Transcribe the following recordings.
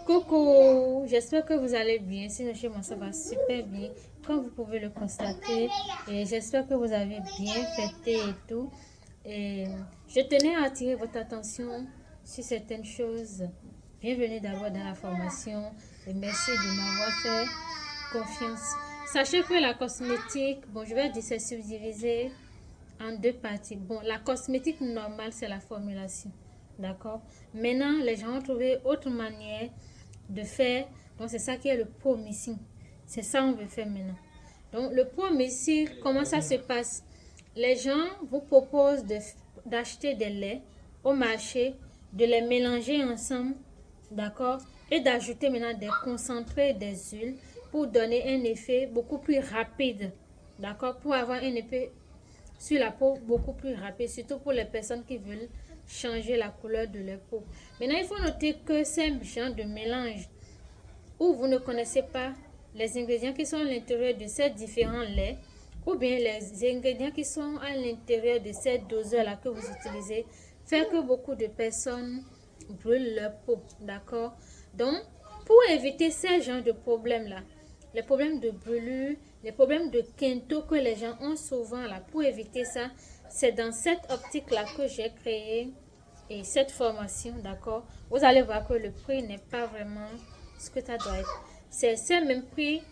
Coucou, j'espère que vous allez bien. Sinon, chez moi, ça va super bien, comme vous pouvez le constater. Et j'espère que vous avez bien fêté et tout. Et je tenais à attirer votre attention sur certaines choses. Bienvenue d'abord dans la formation et merci de m'avoir fait confiance. Sachez que la cosmétique, bon, je vais dire, c'est subdivisé en deux parties. Bon, la cosmétique normale, c'est la formulation. D'accord? Maintenant, les gens ont trouvé autre manière de faire. Donc, c'est ça qui est le promising. C'est ça qu'on veut faire maintenant. Donc, le promising, comment ça se passe? Les gens vous proposent d'acheter des laits au marché, de les mélanger ensemble, d'accord? Et d'ajouter maintenant des concentrés des huiles pour donner un effet beaucoup plus rapide, d'accord? Pour avoir un effet sur la peau beaucoup plus rapide, surtout pour les personnes qui veulent changer la couleur de leur peau. Maintenant, il faut noter que c'est un genre de mélange où vous ne connaissez pas les ingrédients qui sont à l'intérieur de ces différents laits ou bien les ingrédients qui sont à l'intérieur de ces doseurs-là que vous utilisez, fait que beaucoup de personnes brûlent leur peau, d'accord? Donc, pour éviter ces genres de problèmes-là, les problèmes de brûlure, les problèmes de quinto que les gens ont souvent là, pour éviter ça, c'est dans cette optique-là que j'ai créé et cette formation, d'accord? Vous allez voir que le prix n'est pas vraiment ce que ça doit être. C'est le même prix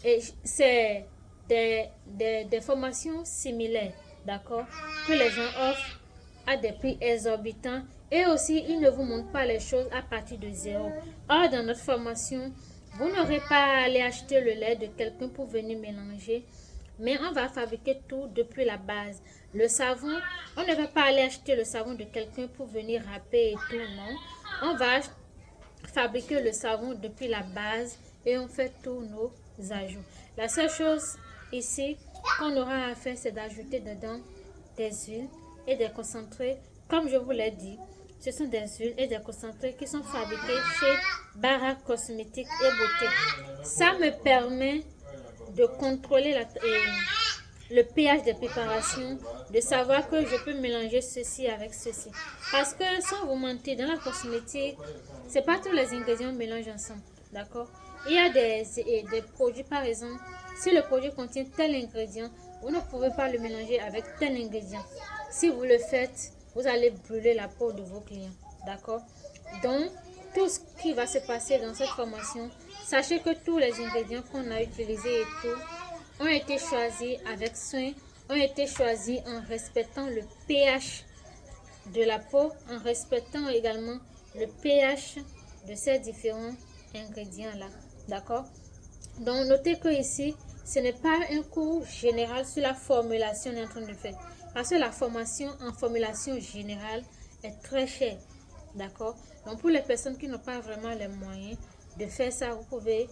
et c'est des formations similaires, d'accord? Que les gens offrent à des prix exorbitants et aussi ils ne vous montrent pas les choses à partir de zéro. Or, dans notre formation, vous n'aurez pas à aller acheter le lait de quelqu'un pour venir mélanger, mais on va fabriquer tout depuis la base. Le savon, on ne va pas aller acheter le savon de quelqu'un pour venir râper et tout, non. On va fabriquer le savon depuis la base et on fait tous nos ajouts. La seule chose ici qu'on aura à faire, c'est d'ajouter dedans des huiles et des concentrés. Comme je vous l'ai dit, ce sont des huiles et des concentrés qui sont fabriqués chez Bara Cosmétiques et Beauté. Ça me permet de contrôler le pH des préparations, de savoir que je peux mélanger ceci avec ceci. Parce que sans vous mentir, dans la cosmétique, c'est pas tous les ingrédients mélangent ensemble, d'accord? Il y a des produits, par exemple, si le produit contient tel ingrédient, vous ne pouvez pas le mélanger avec tel ingrédient. Si vous le faites, vous allez brûler la peau de vos clients, d'accord? Donc, tout ce qui va se passer dans cette formation, sachez que tous les ingrédients qu'on a utilisés et tout, ont été choisis avec soin, ont été choisis en respectant le pH de la peau, en respectant également le pH de ces différents ingrédients-là. D'accord? Donc, notez que ici, ce n'est pas un cours général sur la formulation qu'on est en train de faire. Parce que la formation en formulation générale est très chère. D'accord? Donc, pour les personnes qui n'ont pas vraiment les moyens de faire ça, vous pouvez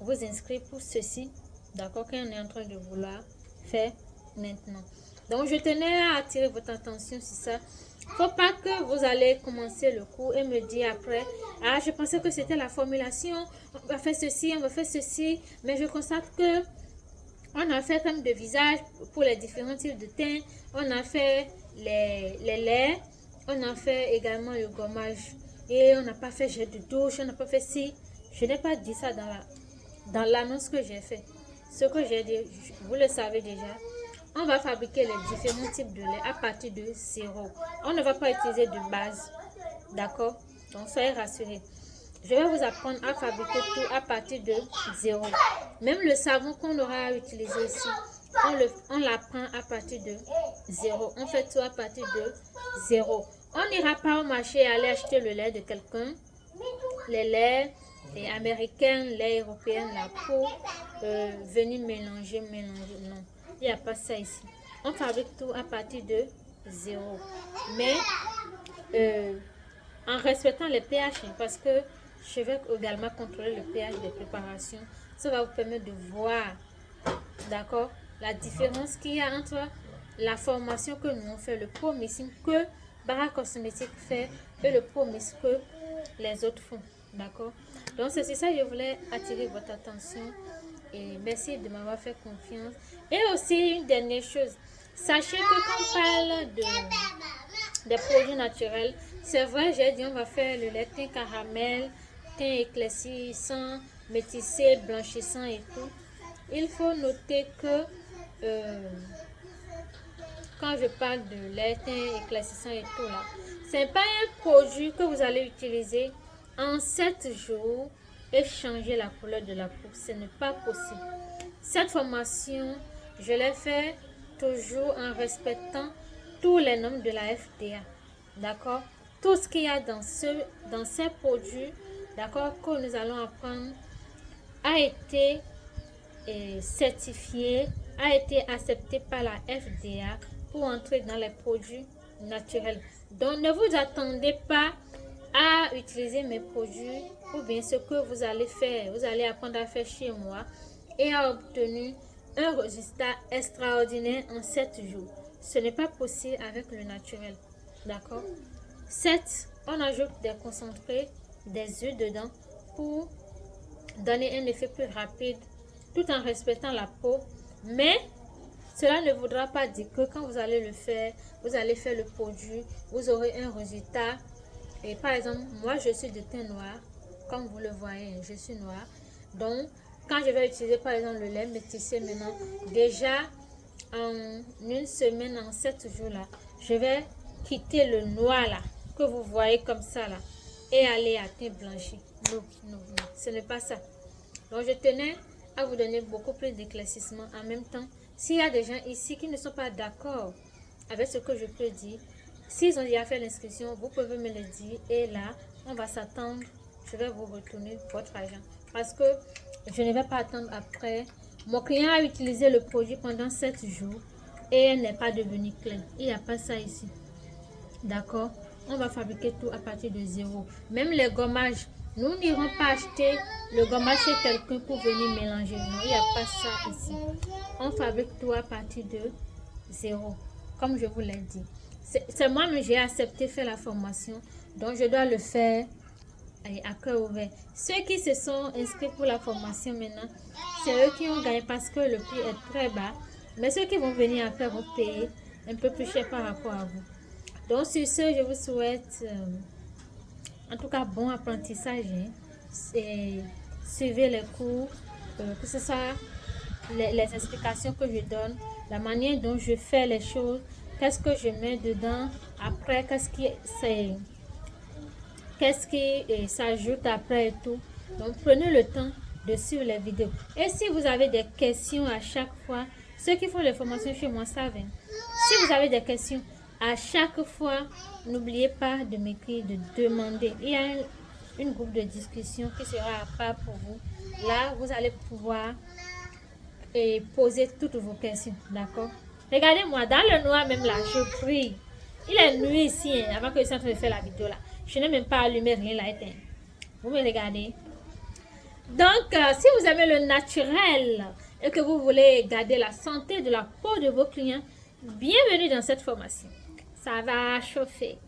vous inscrire pour ceci. D'accord? Qu'on est en train de vouloir faire maintenant. Donc, je tenais à attirer votre attention sur ça. Faut pas que vous allez commencer le cours et me dire après, ah, je pensais que c'était la formulation, on va faire ceci, on va faire ceci, mais je constate que on a fait comme de visage pour les différents types de teint, on a fait les laits, on a fait également le gommage et on n'a pas fait jet de douche, on n'a pas fait ci. Je n'ai pas dit ça dans l'annonce que j'ai fait. Ce que j'ai dit, vous le savez déjà. On va fabriquer les différents types de lait à partir de zéro. On ne va pas utiliser de base. D'accord? Donc, soyez rassurés. Je vais vous apprendre à fabriquer tout à partir de zéro. Même le savon qu'on aura à utiliser ici, on l'apprend à partir de zéro. On fait tout à partir de zéro. On n'ira pas au marché et aller acheter le lait de quelqu'un. Les laits américains, les européens, là, pour venir mélanger. Non, il n'y a pas ça ici. On fabrique tout à partir de zéro. Mais en respectant les pH, parce que je vais également contrôler le pH des préparations. Ça va vous permettre de voir, d'accord, la différence qu'il y a entre la formation que nous on fait, le promising que Bara Cosmétique fait et le promise que les autres font, d'accord. Donc c'est ça que je voulais attirer votre attention et merci de m'avoir fait confiance. Et aussi une dernière chose, sachez que quand on parle des produits naturels, c'est vrai, j'ai dit on va faire le lait teint caramel, teint éclaircissant, métissé, blanchissant et tout, il faut noter que quand je parle de lait teint éclaircissant et tout là, c'est pas un produit que vous allez utiliser en 7 jours et changer la couleur de la peau. Ce n'est pas possible. Cette formation, je l'ai fait toujours en respectant tous les normes de la FDA. D'accord? Tout ce qu'il y a dans ces produits, d'accord, que nous allons apprendre, a été certifié, a été accepté par la FDA pour entrer dans les produits naturels. Donc, ne vous attendez pas à utiliser mes produits ou bien ce que vous allez faire. Vous allez apprendre à faire chez moi et à obtenir un résultat extraordinaire en 7 jours. Ce n'est pas possible avec le naturel. D'accord? 7, on ajoute des concentrés, des huiles dedans pour donner un effet plus rapide tout en respectant la peau. Mais cela ne voudra pas dire que quand vous allez le faire, vous allez faire le produit, vous aurez un résultat. Et par exemple, moi je suis de teint noir, comme vous le voyez, je suis noire. Donc, quand je vais utiliser par exemple le lait métissé maintenant, déjà en une semaine, en 7 jours là, je vais quitter le noir là, que vous voyez comme ça là, et aller à teint blanchi. Non, non, non, ce n'est pas ça. Donc, je tenais à vous donner beaucoup plus d'éclaircissement. En même temps, s'il y a des gens ici qui ne sont pas d'accord avec ce que je peux dire, s'ils ont déjà fait l'inscription, vous pouvez me le dire. Et là, on va s'attendre. Je vais vous retourner votre argent. Parce que je ne vais pas attendre après. Mon client a utilisé le produit pendant 7 jours et elle n'est pas devenue claire. Il n'y a pas ça ici. D'accord? On va fabriquer tout à partir de zéro. Même les gommages. Nous n'irons pas acheter le gommage chez quelqu'un pour venir mélanger. Non, il n'y a pas ça ici. On fabrique tout à partir de zéro. Comme je vous l'ai dit. C'est moi-même, j'ai accepté faire la formation. Donc, je dois le faire à cœur ouvert. Ceux qui se sont inscrits pour la formation maintenant, c'est eux qui ont gagné parce que le prix est très bas. Mais ceux qui vont venir après vont payer un peu plus cher par rapport à vous. Donc, sur ce, je vous souhaite, en tout cas, bon apprentissage. Et suivez les cours, que ce soit les explications que je donne, la manière dont je fais les choses, qu'est-ce que je mets dedans, après, qu'est-ce qui s'ajoute après et tout. Donc, prenez le temps de suivre les vidéos. Et si vous avez des questions à chaque fois, ceux qui font les formations chez moi savent. Si vous avez des questions, à chaque fois, n'oubliez pas de m'écrire, de demander. Il y a une groupe de discussion qui sera à part pour vous. Là, vous allez pouvoir poser toutes vos questions. D'accord? Regardez-moi, dans le noir même là, je prie. Il est nuit ici, avant que je sois en train de faire la vidéo là. Je n'ai même pas allumé rien là éteint. Vous me regardez? Donc, si vous aimez le naturel et que vous voulez garder la santé de la peau de vos clients, bienvenue dans cette formation. Ça va chauffer.